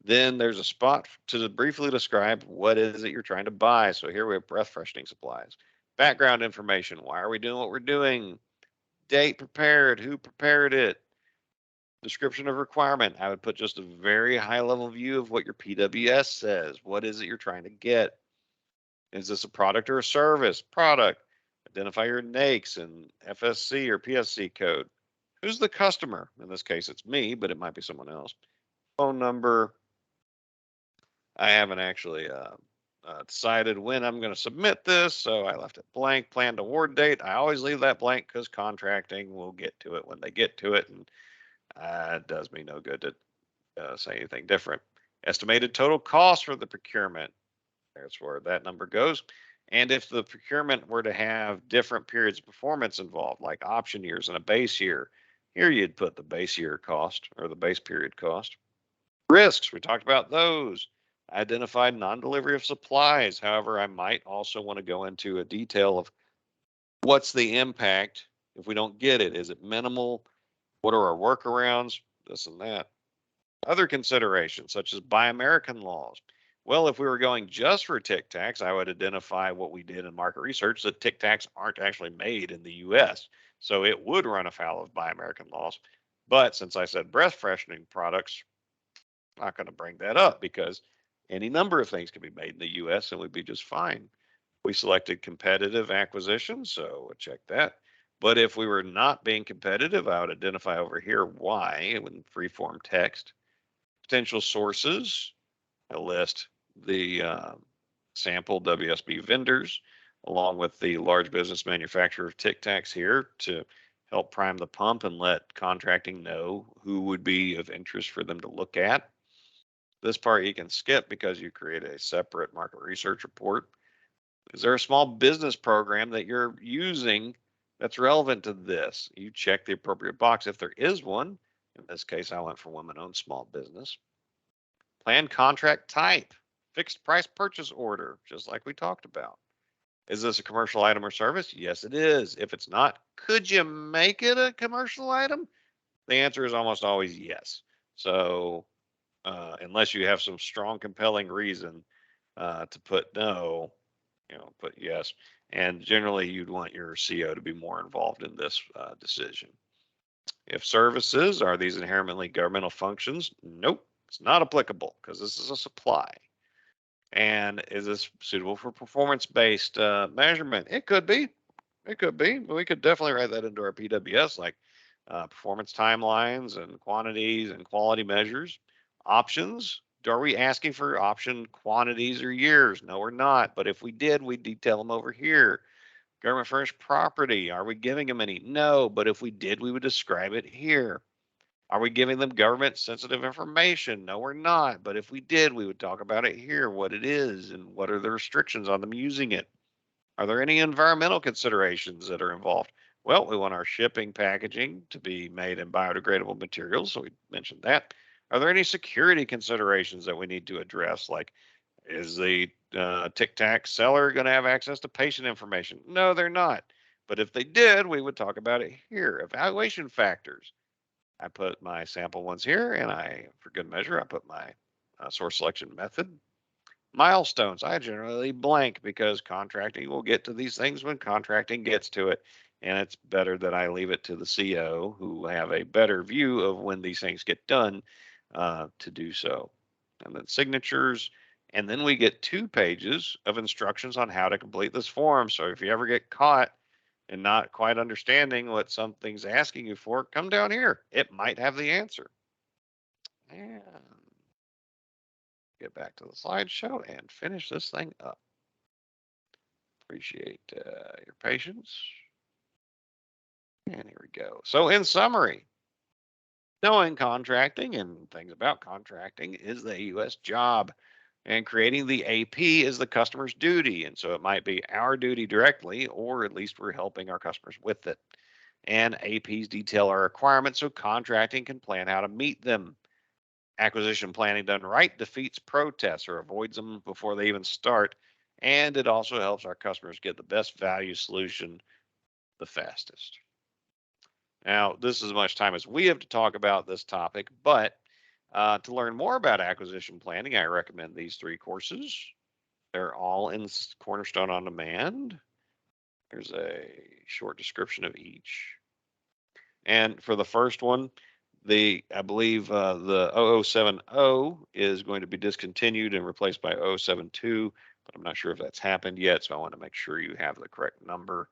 Then there's a spot to briefly describe what is it you're trying to buy. So here we have breath freshening supplies. Background information. Why are we doing what we're doing? Date prepared. Who prepared it? Description of requirement. I would put just a very high level view of what your PWS says. What is it you're trying to get? Is this a product or a service? Product. Identify your NAICS and FSC or PSC code. Who's the customer? In this case, it's me, but it might be someone else. Phone number. I haven't actually decided when I'm going to submit this, so I left it blank. Planned award date. I always leave that blank because contracting will get to it when they get to it, and it does me no good to say anything different. Estimated total cost for the procurement. There's where that number goes. And if the procurement were to have different periods of performance involved, like option years and a base year, here you'd put the base year cost or the base period cost. Risks, we talked about those. Identified non-delivery of supplies. However, I might also want to go into a detail of what's the impact if we don't get it. Is it minimal? What are our workarounds? This and that. Other considerations, such as Buy American laws. Well, if we were going just for Tic Tacs, I would identify what we did in market research that Tic Tacs aren't actually made in the US. So it would run afoul of Buy American laws. But since I said breath freshening products, I'm not going to bring that up because any number of things can be made in the US and we'd be just fine. We selected competitive acquisition, so we'll check that. But if we were not being competitive, I would identify over here why in free-form text. Potential sources, I list the sample WSB vendors along with the large business manufacturer of Tic Tacs here to help prime the pump and let contracting know who would be of interest for them to look at. This part you can skip because you create a separate market research report. Is there a small business program that you're using that's relevant to this? You check the appropriate box if there is one. In this case, I went for women-owned small business. Plan contract type, fixed price purchase order, just like we talked about. Is this a commercial item or service? Yes, it is. If it's not, could you make it a commercial item? The answer is almost always yes. So unless you have some strong, compelling reason to put no, put yes. And generally, you'd want your CO to be more involved in this decision. If services, are these inherently governmental functions? Nope. It's not applicable because this is a supply. And is this suitable for performance-based measurement? It could be. It could be. But we could definitely write that into our PWS, like performance timelines and quantities and quality measures. Options. Are we asking for option quantities or years? No, we're not. But if we did, we'd detail them over here. Government furnished property. Are we giving them any? No. But if we did, we would describe it here. Are we giving them government sensitive information? No, we're not. But if we did, we would talk about it here, what it is and what are the restrictions on them using it. Are there any environmental considerations that are involved? Well, we want our shipping packaging to be made in biodegradable materials. So we mentioned that. Are there any security considerations that we need to address? Like, is the Tic Tac seller going to have access to patient information? No, they're not. But if they did, we would talk about it here. Evaluation factors. I put my sample ones here, and for good measure, I put my source selection method. Milestones, I generally blank because contracting will get to these things when contracting gets to it. And it's better that I leave it to the CO who have a better view of when these things get done to do so. And then signatures. And then we get 2 pages of instructions on how to complete this form. So if you ever get caught and not quite understanding what something's asking you for, come down here. It might have the answer. And get back to the slideshow and finish this thing up. Appreciate your patience. And here we go. So in summary, knowing contracting and things about contracting is the AUS job. And creating the AP is the customer's duty. And so it might be our duty directly, or at least we're helping our customers with it. And APs detail our requirements so contracting can plan how to meet them. Acquisition planning done right defeats protests or avoids them before they even start. And it also helps our customers get the best value solution the fastest. Now, this is as much time as we have to talk about this topic, but to learn more about acquisition planning, I recommend these 3 courses. They're all in Cornerstone On Demand. There's a short description of each. And for the first one, I believe the 0070 is going to be discontinued and replaced by 072, but I'm not sure if that's happened yet. So I want to make sure you have the correct number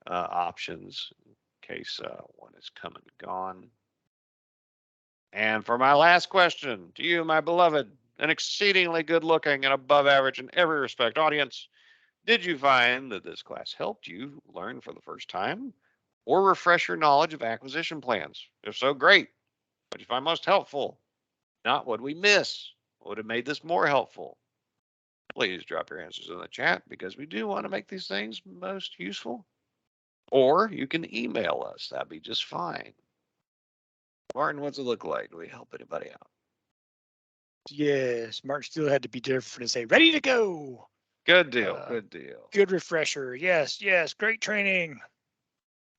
options in case one is come and gone. And for my last question to you, my beloved, an exceedingly good looking and above average in every respect audience, did you find that this class helped you learn for the first time or refresh your knowledge of acquisition plans? If so, great. What did you find most helpful? Not what we miss. What would have made this more helpful? Please drop your answers in the chat because we do want to make these things most useful. Or you can email us. That'd be just fine. Martin, what's it look like? Do we help anybody out? Yes, Martin still had to be different and say, ready to go. Good deal. Good deal. Good refresher. Yes, yes. Great training.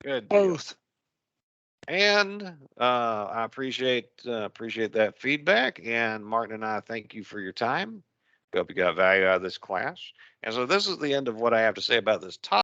Good deal. Both. And I appreciate that feedback. And Martin and I thank you for your time. We hope you got value out of this class. And so this is the end of what I have to say about this topic.